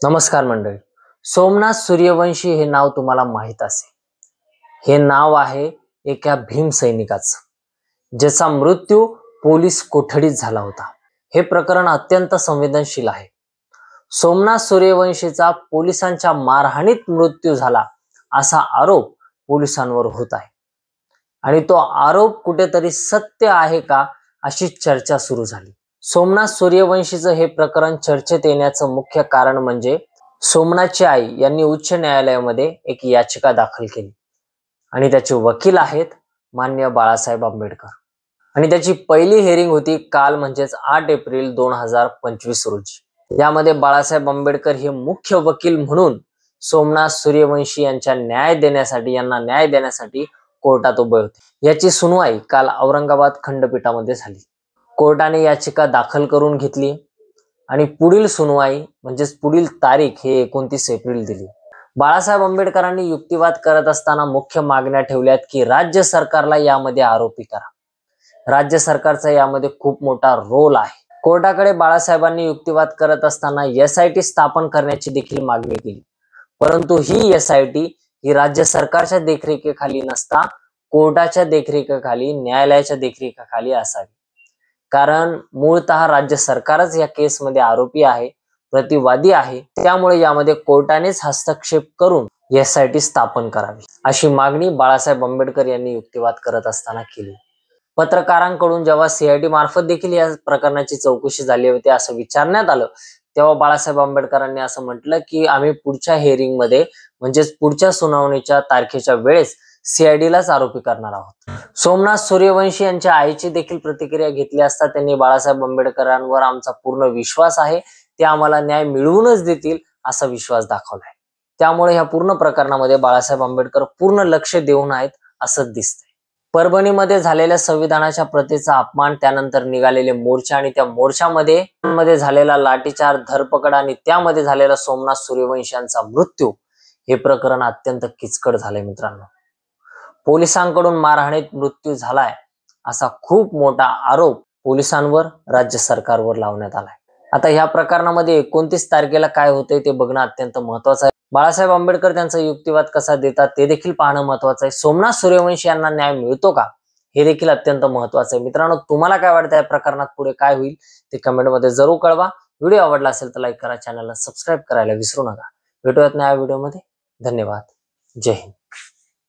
नमस्कार मंडळी. सोमनाथ सूर्यवंशी हे नाव तुम्हाला माहित असेल. हे नाव आहे एका भीम सैनिकाचं, ज्याचा मृत्यू पोलीस कोठडीत झाला होता. हे प्रकरण अत्यंत संवेदनशील आहे. सोमनाथ सूर्यवंशीचा पोलिसांच्या मारहाणीत मृत्यू झाला असा आरोप पोलिसांवर होत आहे आणि तो आरोप कुठेतरी सत्य आहे का अशी चर्चा सुरू झाली. सोमनाथ सूर्यवंशीचं हे प्रकरण चर्चेत येण्याचं मुख्य कारण म्हणजे सोमनाथची आई यांनी उच्च न्यायालयामध्ये एक याचिका दाखल केली आणि त्याचे वकील आहेत मान्य बाळासाहेब आंबेडकर. आणि त्याची पहिली हिअरिंग होती काल म्हणजेच 8 एप्रिल 2025 रोजी. यामध्ये बाळासाहेब आंबेडकर हे मुख्य वकील म्हणून सोमनाथ सूर्यवंशी यांना न्याय देण्यासाठी कोर्टात उभे होते. याची सुनवाई काल औरंगाबाद खंडपीठामध्ये झाली. कोर्टाने याचिका दाखल करून घेतली आणि पुढील सुनवाई म्हणजेच पुढील तारीख हे 29 एप्रिल दिली. बाळासाहेब आंबेडकरांनी युक्तिवाद करत असताना मुख्य मागण्या ठेवल्यात की राज्य सरकारला यामध्ये आरोपी करा. राज्य सरकारचा यामध्ये खूप मोठा रोल आहे. कोर्टाकडे बाळासाहेबांनी युक्तिवाद करत असताना SIT स्थापन करण्याची देखील मागणी केली, परंतु ही SIT ही राज्य सरकारच्या देखरेखीखाली नसता कोर्टाच्या देखरेखीखाली, न्यायालयाच्या देखरेखीखाली असावी. कारण मूळतः राज्य सरकारच या केसमध्ये आरोपी आहे, प्रतिवादी आहे. त्यामुळे यामध्ये कोर्टानेच हस्तक्षेप करून SIT स्थापन करावी अशी मागणी बाळासाहेब आंबेडकर यांनी युक्तिवाद करत असताना केली. पत्रकारांकडून जेव्हा CID मार्फत देखील या प्रकरणाची चौकशी झाली होती असं विचारण्यात आलं, तेव्हा बाळासाहेब आंबेडकरांनी असं म्हटलं की आम्ही पुढच्या हिअरिंग मध्ये म्हणजेच पुढच्या सुनावणीच्या तारखेच्या वेळेस CID लाच आरोपी करणार आहोत. सोमनाथ सूर्यवंशी यांच्या आईची देखील प्रतिक्रिया घेतली असता त्यांनी बाळासाहेब आंबेडकरांवर आमचा पूर्ण विश्वास आहे, ते आम्हाला न्याय मिळवूनच देतील असा विश्वास दाखवलाय. त्यामुळे ह्या पूर्ण प्रकरणामध्ये बाळासाहेब आंबेडकर पूर्ण लक्ष देऊन आहेत असं दिसतंय. परभणीमध्ये झालेल्या संविधानाच्या प्रतीचा अपमान, त्यानंतर निघालेले मोर्चा आणि त्या मोर्चामध्ये झालेला लाठीचार्ज, धरपकड आणि त्यामध्ये झालेला सोमनाथ सूर्यवंशी यांचा मृत्यू, हे प्रकरण अत्यंत किचकट झालंय मित्रांनो. पोलिसांकडून मारहाणीत मृत्यू झालाय असा खूप मोठा आरोप पोलिसांवर, राज्य सरकारवर लावण्यात आलाय. आता ह्या प्रकरणामध्ये 29 तारखेला काय होतंय ते बघणं अत्यंत महत्वाचं आहे. बाळासाहेब आंबेडकर त्यांचा युक्तिवाद कसा देतात ते देखील पाहणं महत्वाचं आहे. सोमनाथ सूर्यवंशी यांना न्याय मिळतो का हे देखील अत्यंत महत्वाचं आहे. मित्रांनो, तुम्हाला काय वाटतं या प्रकरणात पुढे काय होईल ते कमेंटमध्ये जरूर कळवा. व्हिडिओ आवडला असेल तर लाईक करा, चॅनलला सबस्क्राईब करायला विसरू नका. भेटूयात नव्या व्हिडिओमध्ये. धन्यवाद. जय हिंद.